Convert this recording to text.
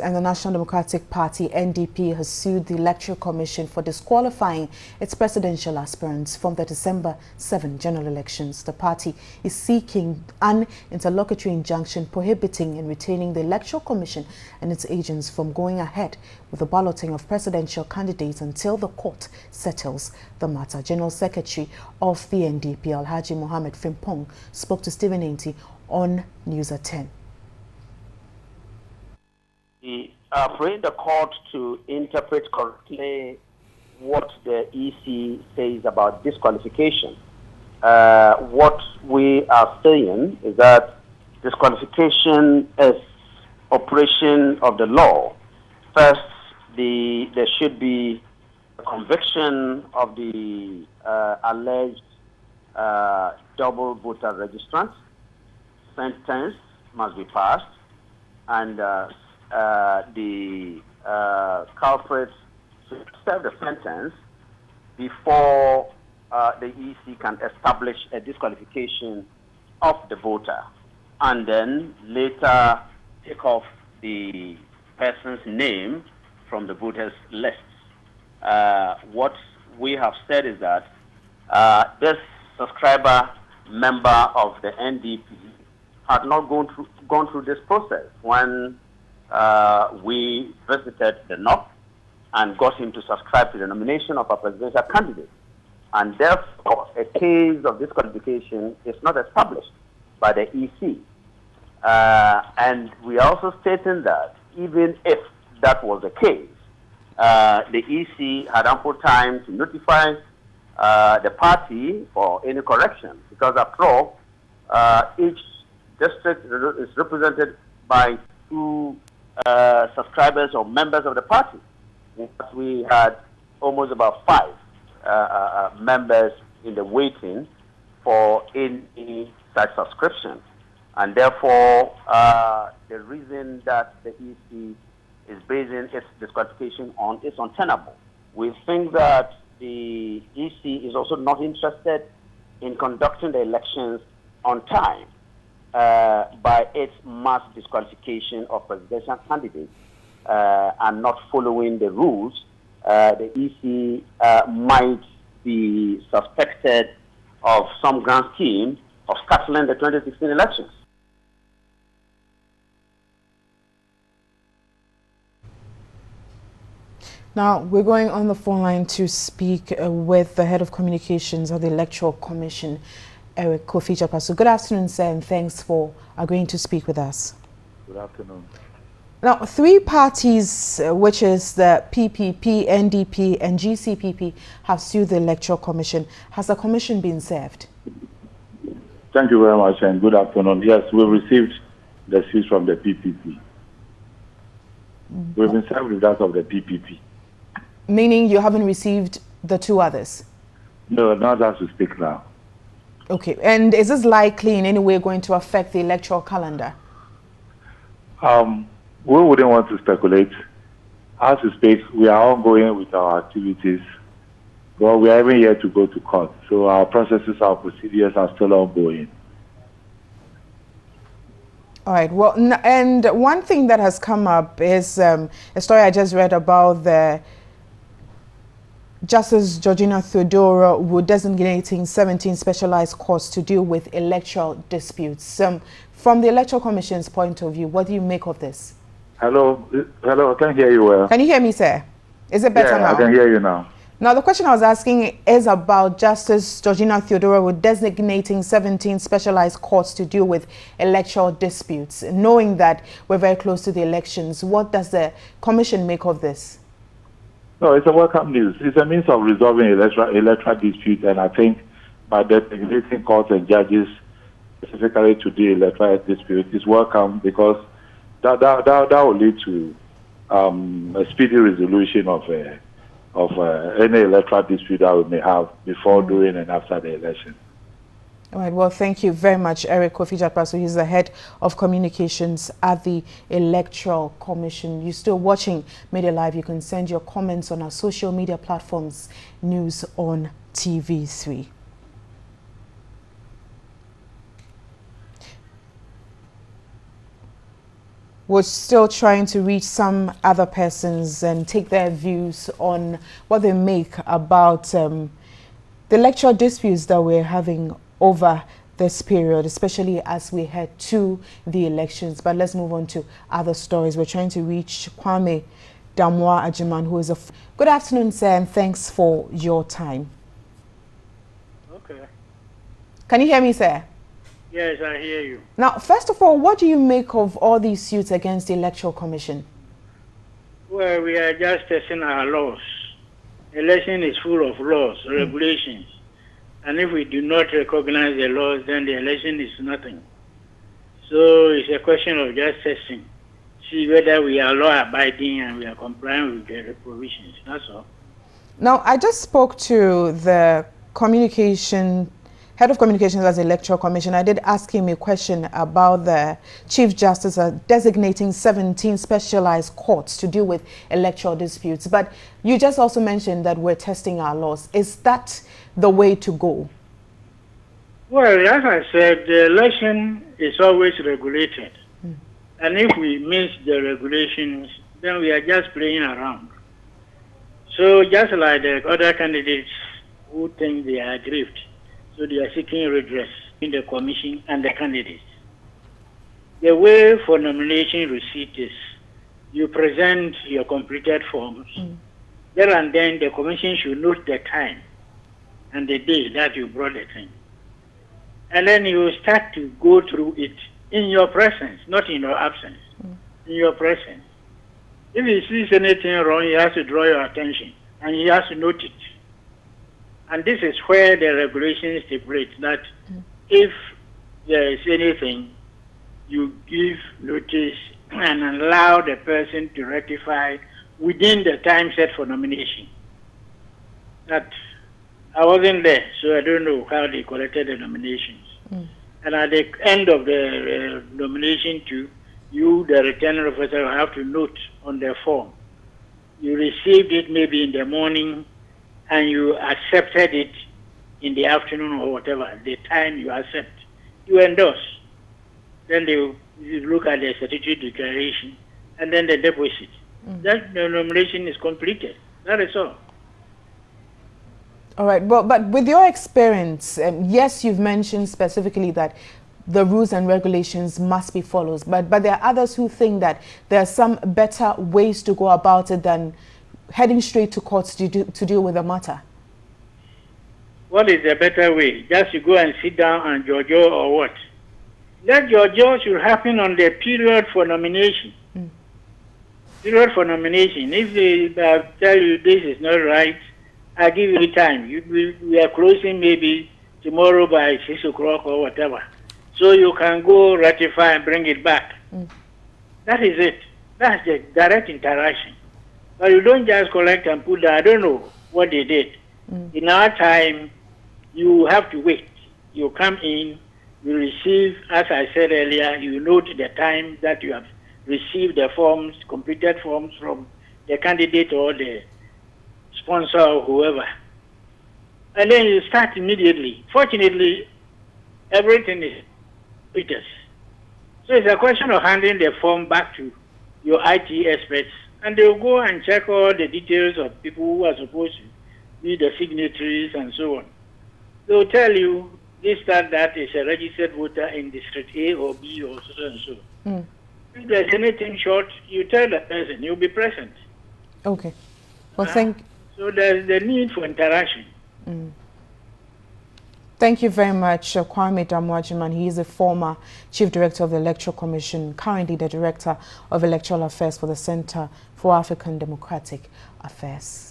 And the National Democratic Party, NDP, has sued the Electoral Commission for disqualifying its presidential aspirants from the December 7 general elections. The party is seeking an interlocutory injunction prohibiting and retaining the Electoral Commission and its agents from going ahead with the balloting of presidential candidates until the court settles the matter. General Secretary of the NDP, Alhaji Mohammed Frimpong, spoke to Stephen Ainty on News at 10. We praying the court to interpret correctly what the EC says about disqualification. What we are saying is that disqualification is operation of the law. First, there should be a conviction of the alleged double voter registrant. Sentence must be passed, and the culprits should serve the sentence before the EC can establish a disqualification of the voter, and then later take off the person's name from the voters' lists. What we have said is that this subscriber member of the NDP had not gone through this process when we visited the North and got him to subscribe to the nomination of a presidential candidate. And therefore, a case of disqualification is not established by the EC. And we are also stating that even if that was the case, the EC had ample time to notify the party for any correction, because after all, each district is represented by two subscribers or members of the party. We had almost about 5 members in the waiting for any such subscription. And therefore, the reason that the EC is basing its disqualification on is untenable. We think that the EC is also not interested in conducting the elections on time by its mass disqualification of presidential candidates and not following the rules. The EC might be suspected of some grand scheme of scuttling the 2016 elections. Now, we're going on the phone line to speak with the head of communications of the Electoral Commission, Eric Kofi-Japaso. Good afternoon, sir, and thanks for agreeing to speak with us. Good afternoon. Now, 3 parties, which is the PPP, NDP, and GCPP, have sued the Electoral Commission. Has the commission been served? Thank you very much, and good afternoon. Yes, we received the suit from the PPP. We've been served with that of the PPP. Meaning you haven't received the 2 others? No, not as we speak now. Okay, and is this likely in any way going to affect the electoral calendar? We wouldn't want to speculate. As we speak, we are ongoing with our activities, but we are even yet to go to court. So our processes, our procedures are still ongoing. All right. Well, and one thing that has come up is a story I just read about the Justice Georgina Theodora designating 17 specialized courts to deal with electoral disputes. From the Electoral Commission's point of view, what do you make of this? Hello, I can hear you well. Can you hear me, sir? Is it better now? I can hear you now. Now, the question I was asking is about Justice Georgina Theodora designating 17 specialized courts to deal with electoral disputes. Knowing that we're very close to the elections, what does the Commission make of this? No, it's a welcome news. It's a means of resolving electoral disputes, and I think by designating courts and judges specifically to the electoral dispute is welcome, because that will lead to a speedy resolution of any electoral dispute that we may have before, during, and after the election. All right. Well, thank you very much, Eric Kofi-Japaso. He's the head of communications at the Electoral Commission. You're still watching Media Live. You can send your comments on our social media platforms, News on TV3. We're still trying to reach some other persons and take their views on what they make about the electoral disputes that we're having over this period, especially as we head to the elections. But let's move on to other stories. We're trying to reach Kwame Damwa Ajiman, who is a... Good afternoon, sir, and thanks for your time. Okay. Can you hear me, sir? Yes, I hear you. Now, first of all, what do you make of all these suits against the Electoral Commission? Well, we are just testing our laws. Election is full of laws, regulations. And if we do not recognize the laws, then the election is nothing. So it's a question of just testing. See whether we are law-abiding and we are complying with the provisions. That's all. Now, I just spoke to the head of communications at the Electoral Commission. I did ask him a question about the Chief Justice designating 17 specialized courts to deal with electoral disputes. But you just also mentioned that we're testing our laws. Is that the way to go? Well, as I said, the election is always regulated. And if we miss the regulations, then we are just playing around. So just like the other candidates who think they are aggrieved, so they are seeking redress in the commission and the candidates. The way for nomination receipt is you present your completed forms. There and then the commission should note the time and the day that you brought the thing. And then you start to go through it in your presence, not in your absence, in your presence. If he sees anything wrong, he has to draw your attention and he has to note it. And this is where the regulations stipulate that if there is anything, you give notice and allow the person to rectify within the time set for nomination. That I wasn't there, so I don't know how they collected the nominations. And at the end of the nomination too, you, the returning officer, will have to note on the form. You received it maybe in the morning and you accepted it in the afternoon or whatever, the time you accept. You endorse. Then you look at the statutory declaration and then the deposit. That the nomination is completed. That is all. All right, well, but with your experience, yes, you've mentioned specifically that the rules and regulations must be followed, but there are others who think that there are some better ways to go about it than heading straight to courts to deal with the matter. What is the better way? Just to go and sit down and jojo or what? That jojo should happen on the period for nomination. Period for nomination. If they tell you this is not right, I give you time. We are closing maybe tomorrow by 6 o'clock or whatever. So you can go ratify and bring it back. That is it. That's the direct interaction. But you don't just collect and put down. I don't know what they did. In our time, you have to wait. You come in, you receive, as I said earlier, you note the time that you have received the forms, completed forms from the candidate or the sponsor or whoever. And then you start immediately. Fortunately, everything is with us. So it's a question of handing the form back to your IT experts, and they'll go and check all the details of people who are supposed to be the signatories and so on. They'll tell you this, that is a registered voter in District A or B or so and so. If there's anything short, you tell the person, you'll be present. Okay. Well, So there's the need for interaction. Thank you very much, Kwame Damwa Ajiman. He is a former Chief Director of the Electoral Commission, currently the Director of Electoral Affairs for the Center for African Democratic Affairs.